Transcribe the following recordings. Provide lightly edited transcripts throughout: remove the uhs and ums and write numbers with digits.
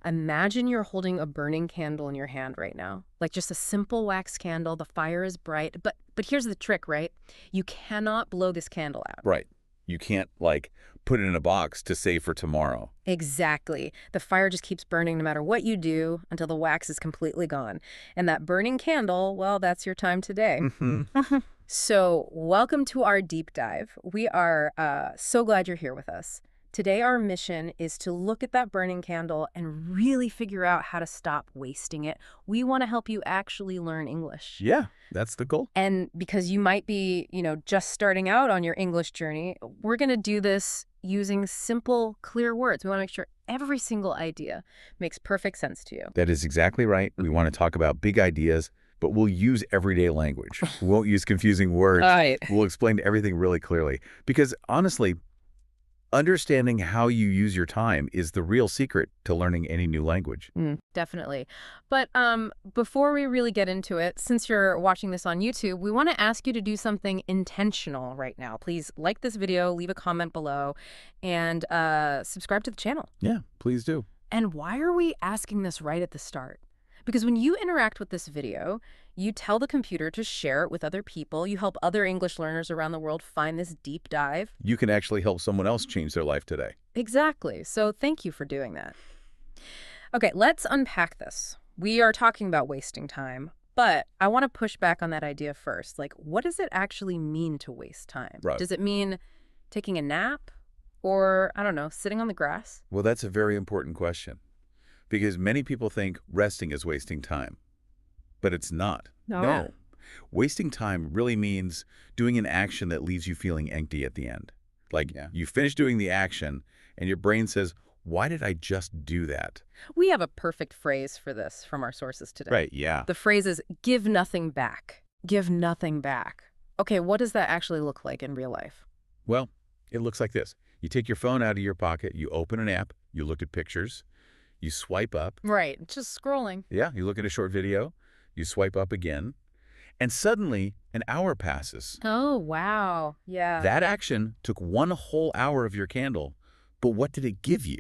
Imagine you're holding a burning candle in your hand right now, like just a simple wax candle. The fire is bright, but here's the trick, right? You cannot blow this candle out. Right. You can't, like, put it in a box to save for tomorrow. Exactly. The fire just keeps burning no matter what you do until the wax is completely gone. And that burning candle, well, that's your time today. So welcome to our deep dive. We are so glad you're here with us. Today, our mission is to look at that burning candle and really figure out how to stop wasting it. We want to help you actually learn English. Yeah, that's the goal. And because you might be, just starting out on your English journey, we're going to do this using simple, clear words. We want to make sure every single idea makes perfect sense to you. That is exactly right. We want to talk about big ideas, but we'll use everyday language. We won't use confusing words. Right. We'll explain everything really clearly. Because honestly, understanding how you use your time is the real secret to learning any new language. Definitely. But before we really get into it, since you're watching this on YouTube, we want to ask you to do something intentional right now. Please like this video, leave a comment below, and subscribe to the channel. Yeah, please do. And why are we asking this right at the start? Because when you interact with this video, you tell the computer to share it with other people. You help other English learners around the world find this deep dive. You can actually help someone else change their life today. Exactly. So thank you for doing that. Okay, let's unpack this. We are talking about wasting time, but I want to push back on that idea first. Like, what does it actually mean to waste time? Right. Does it mean taking a nap or, I don't know, sitting on the grass? Well, that's a very important question. Because many people think resting is wasting time, but it's not. No. Wasting time really means doing an action that leaves you feeling empty at the end. Like, you finish doing the action, and your brain says, why did I just do that? We have a perfect phrase for this from our sources today. Right, yeah. The phrase is, give nothing back. Give nothing back. Okay, what does that actually look like in real life? Well, it looks like this. You take your phone out of your pocket, you open an app, you look at pictures, you swipe up. Right, just scrolling. Yeah, you look at a short video, you swipe up again, and suddenly an hour passes. Oh, wow. Yeah. That action took 1 whole hour of your candle, but what did it give you?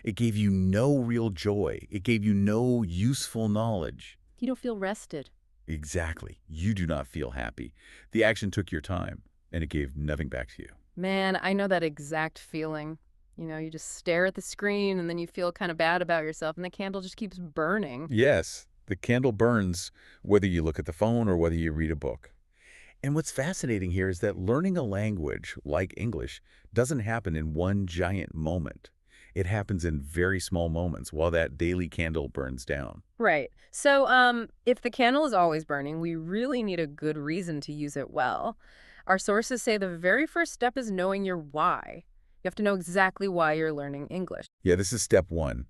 It gave you no real joy. It gave you no useful knowledge. You don't feel rested. Exactly. You do not feel happy. The action took your time, and it gave nothing back to you. Man, I know that exact feeling. You just stare at the screen and then you feel kind of bad about yourself and the candle just keeps burning. Yes, the candle burns whether you look at the phone or whether you read a book. And what's fascinating here is that learning a language like English doesn't happen in one giant moment. It happens in very small moments while that daily candle burns down. Right. So if the candle is always burning, we really need a good reason to use it well. Our sources say the very first step is knowing your why. You have to know exactly why you're learning English. Yeah, this is step one.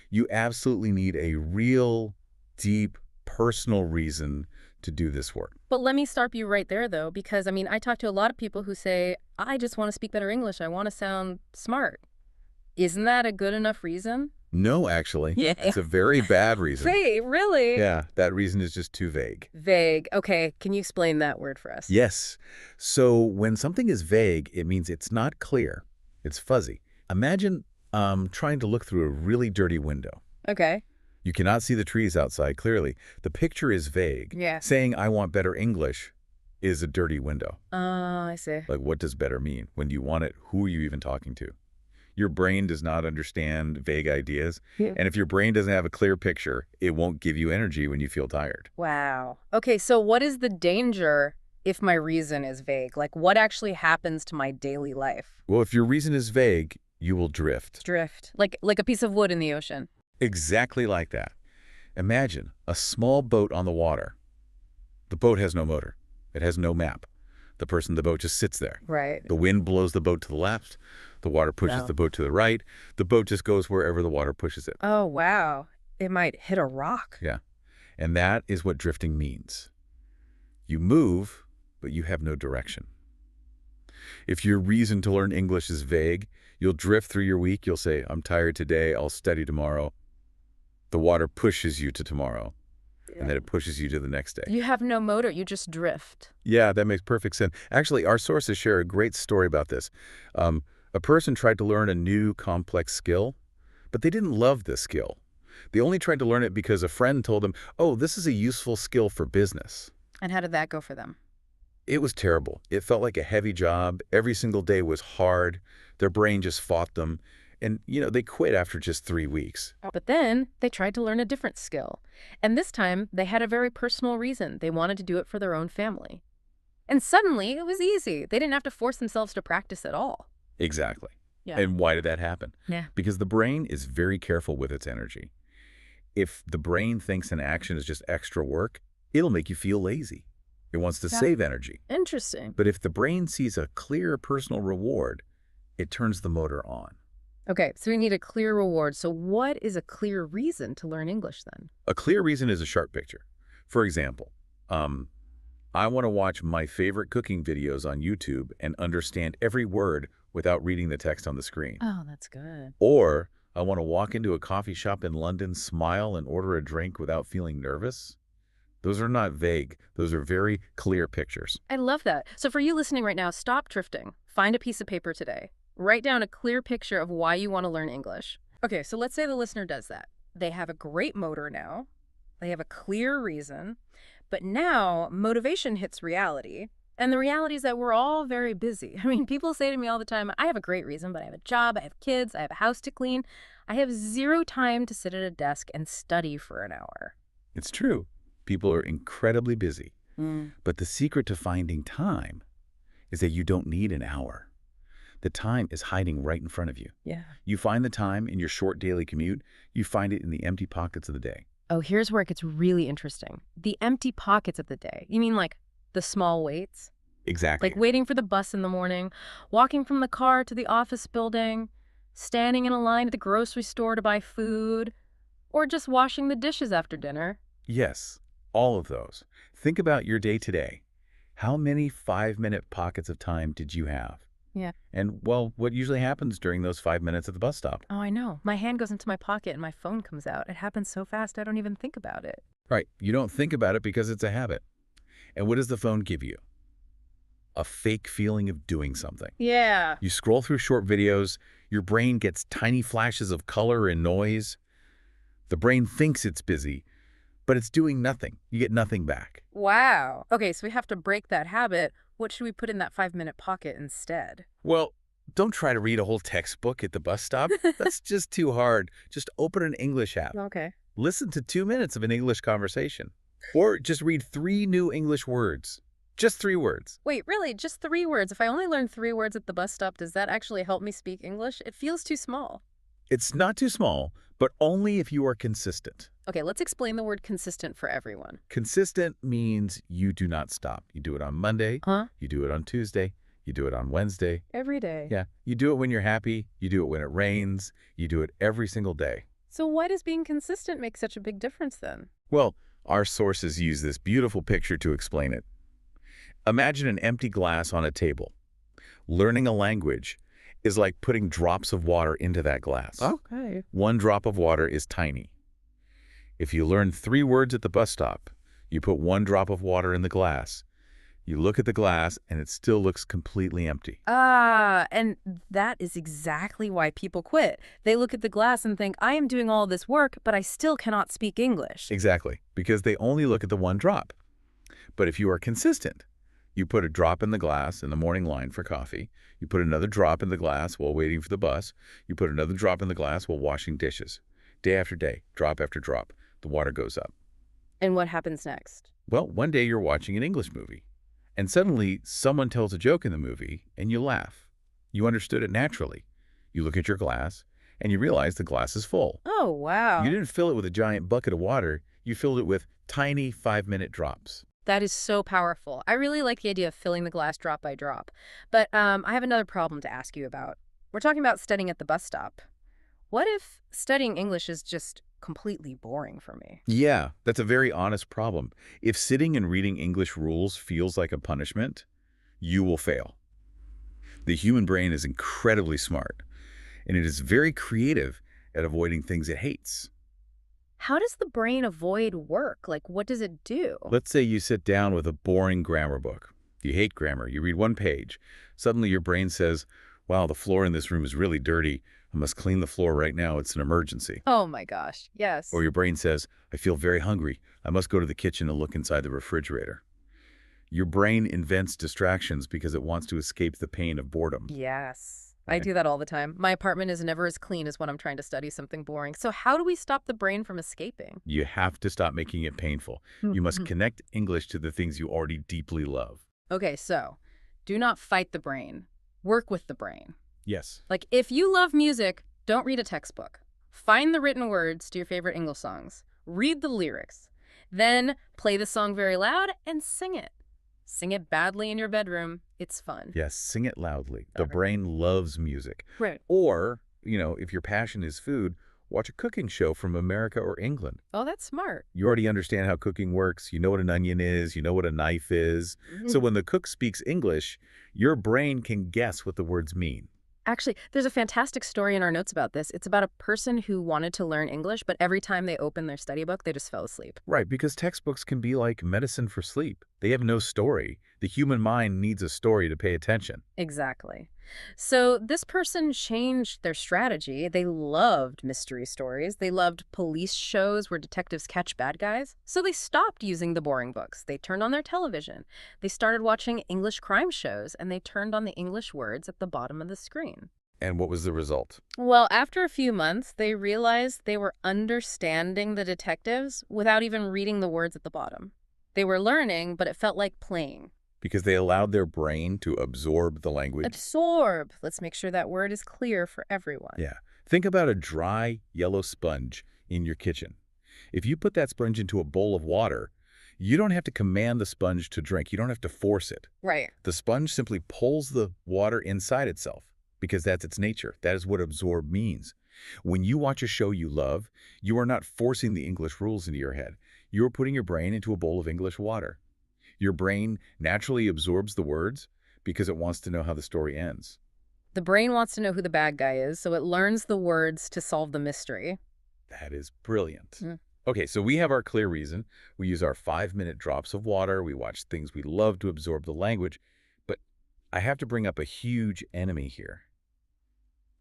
You absolutely need a real, deep, personal reason to do this work. But let me stop you right there, though, because, I talk to a lot of people who say, I just want to speak better English. I want to sound smart. Isn't that a good enough reason? No, actually. Yeah. It's a very bad reason. Wait, really? Yeah, that reason is just too vague. Vague. Okay, can you explain that word for us? Yes. So when something is vague, it means it's not clear. It's fuzzy. Imagine trying to look through a really dirty window. Okay. You cannot see the trees outside clearly. The picture is vague. Yeah. Saying, I want better English is a dirty window. Oh, I see. Like, what does better mean? When you want it, who are you even talking to? Your brain does not understand vague ideas. Yeah. And if your brain doesn't have a clear picture, it won't give you energy when you feel tired. Wow. Okay, so what is the danger if my reason is vague? Like, what actually happens to my daily life? Well, if your reason is vague, you will drift. Drift. Like a piece of wood in the ocean. Exactly like that. Imagine a small boat on the water. The boat has no motor. It has no map. The person in the boat just sits there. Right. The wind blows the boat to the left. The water pushes the boat to the right. The boat just goes wherever the water pushes it. Oh, wow. It might hit a rock. Yeah. And that is what drifting means. You move, but you have no direction. If your reason to learn English is vague, you'll drift through your week. You'll say, I'm tired today. I'll study tomorrow. The water pushes you to tomorrow. And then it pushes you to the next day. You have no motor. You just drift. Yeah, that makes perfect sense. Actually, our sources share a great story about this. A person tried to learn a new complex skill, But they didn't love this skill. They only tried to learn it because a friend told them, oh, this is a useful skill for business. And how did that go for them? It was terrible. It felt like a heavy job. Every single day was hard. Their brain just fought them. And, they quit after just 3 weeks. But then they tried to learn a different skill. And this time they had a very personal reason. They wanted to do it for their own family. And suddenly it was easy. They didn't have to force themselves to practice at all. Exactly. Yeah. And why did that happen? Yeah. Because the brain is very careful with its energy. If the brain thinks an action is just extra work, it'll make you feel lazy. It wants to save energy. Interesting. But if the brain sees a clear personal reward, it turns the motor on. Okay, so we need a clear reward. So what is a clear reason to learn English then? A clear reason is a sharp picture. For example, I want to watch my favorite cooking videos on YouTube and understand every word without reading the text on the screen. Oh, that's good. Or I want to walk into a coffee shop in London, smile, and order a drink without feeling nervous. Those are not vague. Those are very clear pictures. I love that. So for you listening right now, stop drifting. Find a piece of paper today. Write down a clear picture of why you want to learn English. Okay, so let's say the listener does that. They have a great motor now. They have a clear reason. But now motivation hits reality. And the reality is that we're all very busy. I mean, people say to me all the time, I have a great reason, but I have a job, I have kids, I have a house to clean. I have zero time to sit at a desk and study for an hour. It's true. People are incredibly busy. But the secret to finding time is that you don't need an hour. The time is hiding right in front of you. Yeah. You find the time in your short daily commute. You find it in the empty pockets of the day. Oh, here's where it gets really interesting. The empty pockets of the day. You mean like the small waits? Exactly. Like waiting for the bus in the morning, walking from the car to the office building, standing in a line at the grocery store to buy food, or just washing the dishes after dinner. Yes, all of those. Think about your day today. How many 5-minute pockets of time did you have? Yeah. And, well, what usually happens during those 5 minutes at the bus stop? Oh, I know. My hand goes into my pocket and my phone comes out. It happens so fast I don't even think about it. Right. You don't think about it because it's a habit. And what does the phone give you? A fake feeling of doing something. Yeah. You scroll through short videos, your brain gets tiny flashes of color and noise. The brain thinks it's busy, but it's doing nothing. You get nothing back. Wow. Okay, so we have to break that habit. What should we put in that 5-minute pocket instead? Well, don't try to read a whole textbook at the bus stop. That's just too hard. Just open an English app. Okay. Listen to 2 minutes of an English conversation. Or just read 3 new English words. Just 3 words. Wait, really? Just 3 words? If I only learn 3 words at the bus stop, does that actually help me speak English? It feels too small. It's not too small, but only if you are consistent. Okay, let's explain the word consistent for everyone. Consistent means you do not stop. You do it on Monday. Huh? You do it on Tuesday. You do it on Wednesday. Every day. Yeah. You do it when you're happy. You do it when it rains. You do it every single day. So why does being consistent make such a big difference then? Well, our sources use this beautiful picture to explain it. Imagine an empty glass on a table. Learning a language is like putting drops of water into that glass. Okay. 1 drop of water is tiny. If you learn 3 words at the bus stop, you put 1 drop of water in the glass. You look at the glass, and it still looks completely empty. And that is exactly why people quit. They look at the glass and think, I am doing all this work, but I still cannot speak English. Exactly, because they only look at the 1 drop. But if you are consistent, you put a drop in the glass in the morning line for coffee. You put another drop in the glass while waiting for the bus. You put another drop in the glass while washing dishes. Day after day, drop after drop, the water goes up. And what happens next? Well, one day you're watching an English movie, and suddenly someone tells a joke in the movie, and you laugh. You understood it naturally. You look at your glass, and you realize the glass is full. Oh, wow. You didn't fill it with a giant bucket of water. You filled it with tiny 5-minute drops. That is so powerful. I really like the idea of filling the glass drop by drop. But I have another problem to ask you about. We're talking about studying at the bus stop. What if studying English is just completely boring for me? Yeah, that's a very honest problem. If sitting and reading English rules feels like a punishment, you will fail. The human brain is incredibly smart, and it is very creative at avoiding things it hates. How does the brain avoid work? Like, what does it do? Let's say you sit down with a boring grammar book. You hate grammar. You read 1 page. Suddenly your brain says, wow, the floor in this room is really dirty. I must clean the floor right now. It's an emergency. Oh my gosh, Or yes. your brain says, I feel very hungry. I must go to the kitchen and look inside the refrigerator. Your brain invents distractions because it wants to escape the pain of boredom. Yes. I Right? do that all the time. My apartment is never as clean as when I'm trying to study something boring. So how do we stop the brain from escaping? You have to stop making it painful. You must connect English to the things you already deeply love. Okay, so do not fight the brain. Work with the brain. Yes. Like, if you love music, don't read a textbook. Find the written words to your favorite English songs. Read the lyrics. Then play the song very loud and sing it. Sing it badly in your bedroom. It's fun. Yes, sing it loudly. The Okay. brain loves music. Right. Or, if your passion is food, watch a cooking show from America or England. Oh, that's smart. You already understand how cooking works. You know what an onion is. You know what a knife is. So when the cook speaks English, your brain can guess what the words mean. Actually, there's a fantastic story in our notes about this. It's about a person who wanted to learn English, but every time they opened their study book, they just fell asleep. Right, because textbooks can be like medicine for sleep. They have no story. The human mind needs a story to pay attention. Exactly. So this person changed their strategy. They loved mystery stories. They loved police shows where detectives catch bad guys. So they stopped using the boring books. They turned on their television. They started watching English crime shows, and they turned on the English words at the bottom of the screen. And what was the result? Well, after a few months, they realized they were understanding the detectives without even reading the words at the bottom. They were learning, but it felt like playing. Because they allowed their brain to absorb the language. Absorb. Let's make sure that word is clear for everyone. Yeah. Think about a dry, yellow sponge in your kitchen. If you put that sponge into a bowl of water, you don't have to command the sponge to drink. You don't have to force it. Right. The sponge simply pulls the water inside itself because that's its nature. That is what absorb means. When you watch a show you love, you are not forcing the English rules into your head. You are putting your brain into a bowl of English water. Your brain naturally absorbs the words because it wants to know how the story ends. The brain wants to know who the bad guy is, so it learns the words to solve the mystery. That is brilliant. Mm. Okay, so we have our clear reason. We use our 5-minute drops of water. We watch things we love to absorb the language. But I have to bring up a huge enemy here.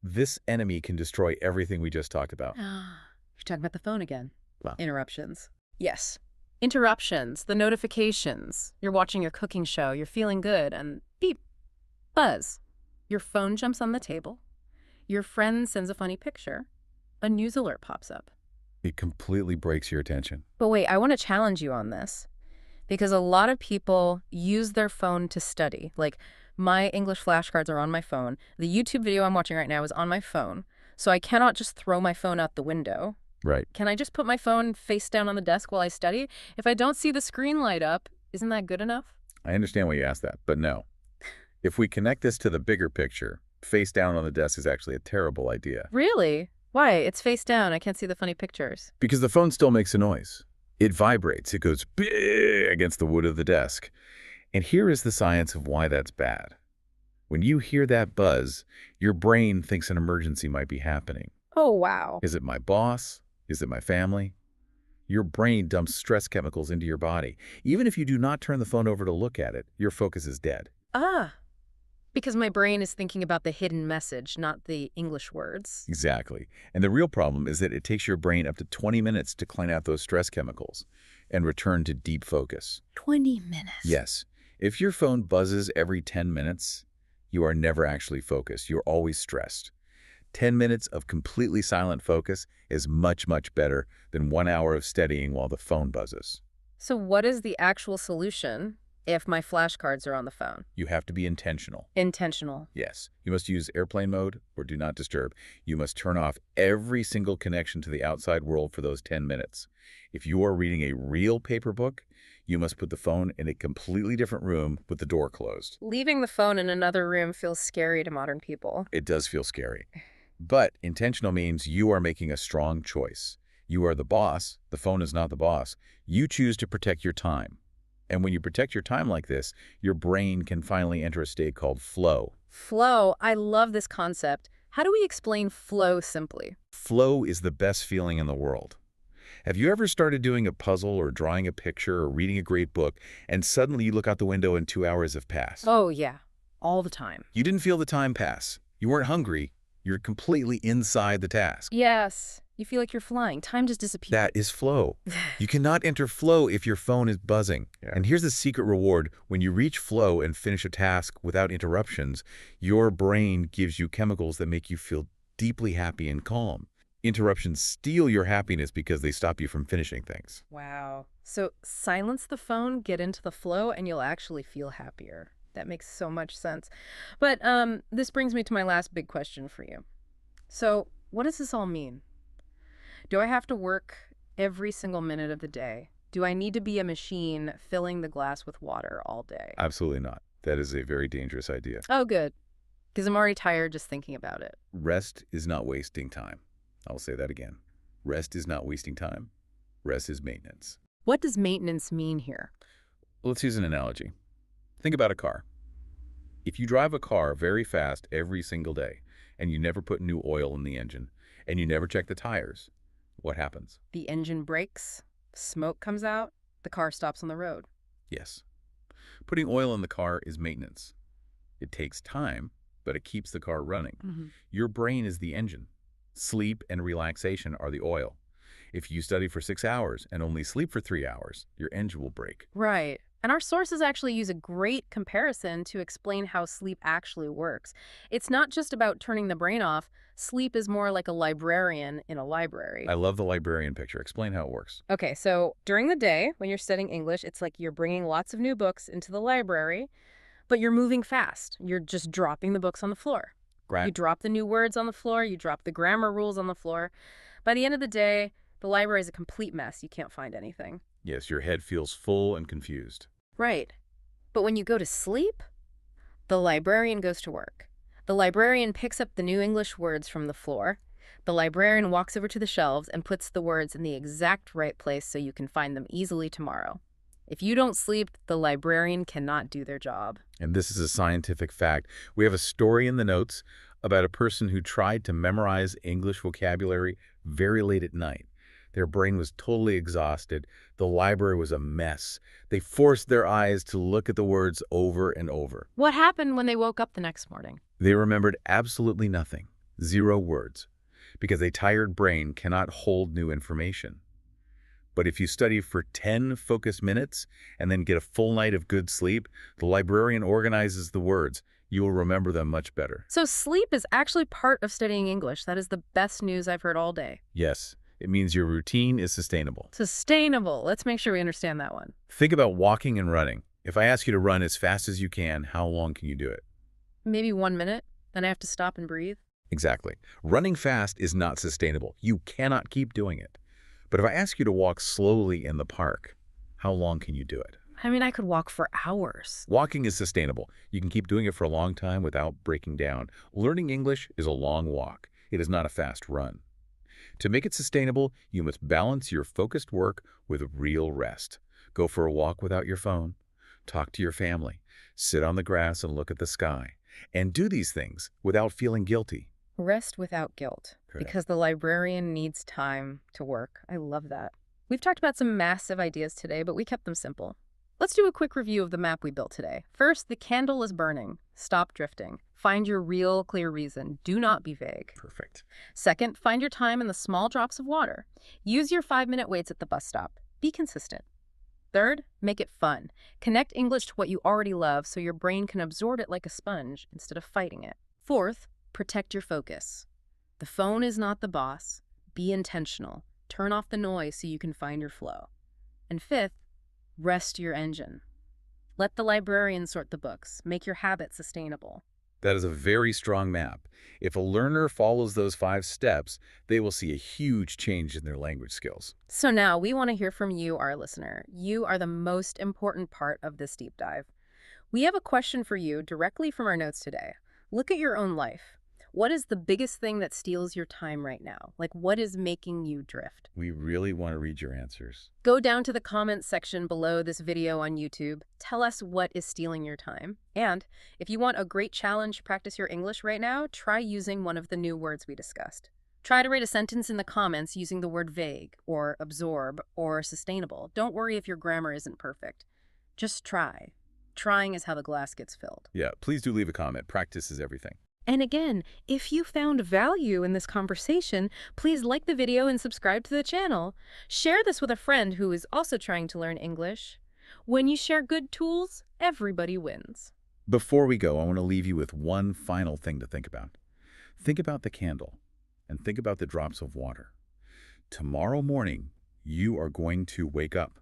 This enemy can destroy everything we just talked about. You're talking about the phone again. Well. Interruptions. Yes. Interruptions, the notifications. You're watching your cooking show, you're feeling good, and beep, buzz. Your phone jumps on the table. Your friend sends a funny picture. A news alert pops up. It completely breaks your attention. But wait, I want to challenge you on this. Because a lot of people use their phone to study. Like, my English flashcards are on my phone. The YouTube video I'm watching right now is on my phone. So I cannot just throw my phone out the window. Right. Can I just put my phone face down on the desk while I study? If I don't see the screen light up, isn't that good enough? I understand why you asked that, but no. If we connect this to the bigger picture, face down on the desk is actually a terrible idea. Really? Why? It's face down. I can't see the funny pictures. Because the phone still makes a noise. It vibrates. It goes big against the wood of the desk. And here is the science of why that's bad. When you hear that buzz, your brain thinks an emergency might be happening. Oh, wow. Is it my boss? Is it my family? Your brain dumps stress chemicals into your body. Even if you do not turn the phone over to look at it, your focus is dead. Because my brain is thinking about the hidden message, not the English words. Exactly. And the real problem is that it takes your brain up to 20 minutes to clean out those stress chemicals and return to deep focus. 20 minutes? Yes. If your phone buzzes every 10 minutes, you are never actually focused. You're always stressed. 10 minutes of completely silent focus is much, much better than 1 hour of studying while the phone buzzes. So what is the actual solution if my flashcards are on the phone? You have to be intentional. Intentional. Yes. You must use airplane mode or do not disturb. You must turn off every single connection to the outside world for those 10 minutes. If you are reading a real paper book, you must put the phone in a completely different room with the door closed. Leaving the phone in another room feels scary to modern people. It does feel scary. But intentional means you are making a strong choice. You are the boss. The phone is not the boss. You choose to protect your time. And when you protect your time like this, your brain can finally enter a state called flow. Flow. I love this concept. How do we explain flow simply? Flow is the best feeling in the world. Have you ever started doing a puzzle or drawing a picture or reading a great book, and suddenly you look out the window and 2 hours have passed? Oh, yeah. All the time. You didn't feel the time pass. You weren't hungry. You're completely inside the task. Yes. You feel like you're flying. Time just disappears. That is flow. You cannot enter flow if your phone is buzzing. Yeah. And here's the secret reward. When you reach flow and finish a task without interruptions, your brain gives you chemicals that make you feel deeply happy and calm. Interruptions steal your happiness because they stop you from finishing things. Wow. So silence the phone, get into the flow, and you'll actually feel happier. That makes so much sense. But this brings me to my last big question for you. So what does this all mean? Do I have to work every single minute of the day? Do I need to be a machine filling the glass with water all day? Absolutely not. That is a very dangerous idea. Oh, good. Because I'm already tired just thinking about it. Rest is not wasting time. I'll say that again. Rest is not wasting time. Rest is maintenance. What does maintenance mean here? Let's use an analogy. Think about a car. If you drive a car very fast every single day, and you never put new oil in the engine, and you never check the tires, what happens? The engine breaks, smoke comes out, the car stops on the road. Yes. Putting oil in the car is maintenance. It takes time, but it keeps the car running. Mm-hmm. Your brain is the engine. Sleep and relaxation are the oil. If you study for 6 hours and only sleep for 3 hours, your engine will break. Right. And our sources actually use a great comparison to explain how sleep actually works. It's not just about turning the brain off. Sleep is more like a librarian in a library. I love the librarian picture. Explain how it works. Okay, so during the day, when you're studying English, it's like you're bringing lots of new books into the library, but you're moving fast. You're just dropping the books on the floor. Right. You drop the new words on the floor. You drop the grammar rules on the floor. By the end of the day, the library is a complete mess. You can't find anything. Yes, your head feels full and confused. Right. But when you go to sleep, the librarian goes to work. The librarian picks up the new English words from the floor. The librarian walks over to the shelves and puts the words in the exact right place so you can find them easily tomorrow. If you don't sleep, the librarian cannot do their job. And this is a scientific fact. We have a story in the notes about a person who tried to memorize English vocabulary very late at night. Their brain was totally exhausted. The library was a mess. They forced their eyes to look at the words over and over. What happened when they woke up the next morning? They remembered absolutely nothing. 0 words. Because a tired brain cannot hold new information. But if you study for 10 focused minutes and then get a full night of good sleep, the librarian organizes the words. You will remember them much better. So sleep is actually part of studying English. That is the best news I've heard all day. Yes. It means your routine is sustainable. Sustainable. Let's make sure we understand that one. Think about walking and running. If I ask you to run as fast as you can, how long can you do it? Maybe 1 minute. Then I have to stop and breathe. Exactly. Running fast is not sustainable. You cannot keep doing it. But if I ask you to walk slowly in the park, how long can you do it? I mean, I could walk for hours. Walking is sustainable. You can keep doing it for a long time without breaking down. Learning English is a long walk. It is not a fast run. To make it sustainable, you must balance your focused work with real rest. Go for a walk without your phone. Talk to your family. Sit on the grass and look at the sky. And do these things without feeling guilty. Rest without guilt. Correct. Because the librarian needs time to work. I love that. We've talked about some massive ideas today, but we kept them simple. Let's do a quick review of the map we built today. First, the candle is burning. Stop drifting. Find your real, clear reason. Do not be vague. Perfect. Second, find your time in the small drops of water. Use your 5-minute waits at the bus stop. Be consistent. Third, make it fun. Connect English to what you already love so your brain can absorb it like a sponge instead of fighting it. Fourth, protect your focus. The phone is not the boss. Be intentional. Turn off the noise so you can find your flow. And fifth, rest your engine. Let the librarian sort the books. Make your habits sustainable. That is a very strong map. If a learner follows those 5 steps, they will see a huge change in their language skills. So now we want to hear from you, our listener. You are the most important part of this deep dive. We have a question for you directly from our notes today. Look at your own life. What is the biggest thing that steals your time right now? Like, what is making you drift? We really want to read your answers. Go down to the comments section below this video on YouTube. Tell us what is stealing your time. And if you want a great challenge to practice your English right now, try using one of the new words we discussed. Try to write a sentence in the comments using the word vague, or absorb, or sustainable. Don't worry if your grammar isn't perfect. Just try. Trying is how the glass gets filled. Yeah, please do leave a comment. Practice is everything. And again, if you found value in this conversation, please like the video and subscribe to the channel. Share this with a friend who is also trying to learn English. When you share good tools, everybody wins. Before we go, I want to leave you with one final thing to think about. Think about the candle and think about the drops of water. Tomorrow morning, you are going to wake up.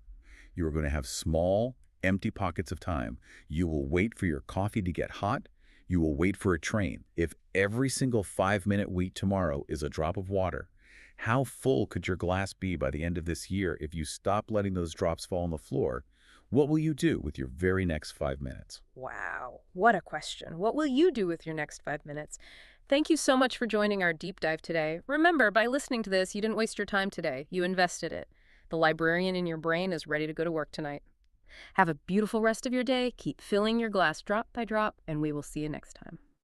You are going to have small, empty pockets of time. You will wait for your coffee to get hot. You will wait for a train. If every single 5-minute wait tomorrow is a drop of water, how full could your glass be by the end of this year if you stop letting those drops fall on the floor? What will you do with your very next 5 minutes? Wow, what a question. What will you do with your next 5 minutes? Thank you so much for joining our deep dive today. Remember, by listening to this, you didn't waste your time today. You invested it. The librarian in your brain is ready to go to work tonight. Have a beautiful rest of your day. Keep filling your glass drop by drop, and we will see you next time.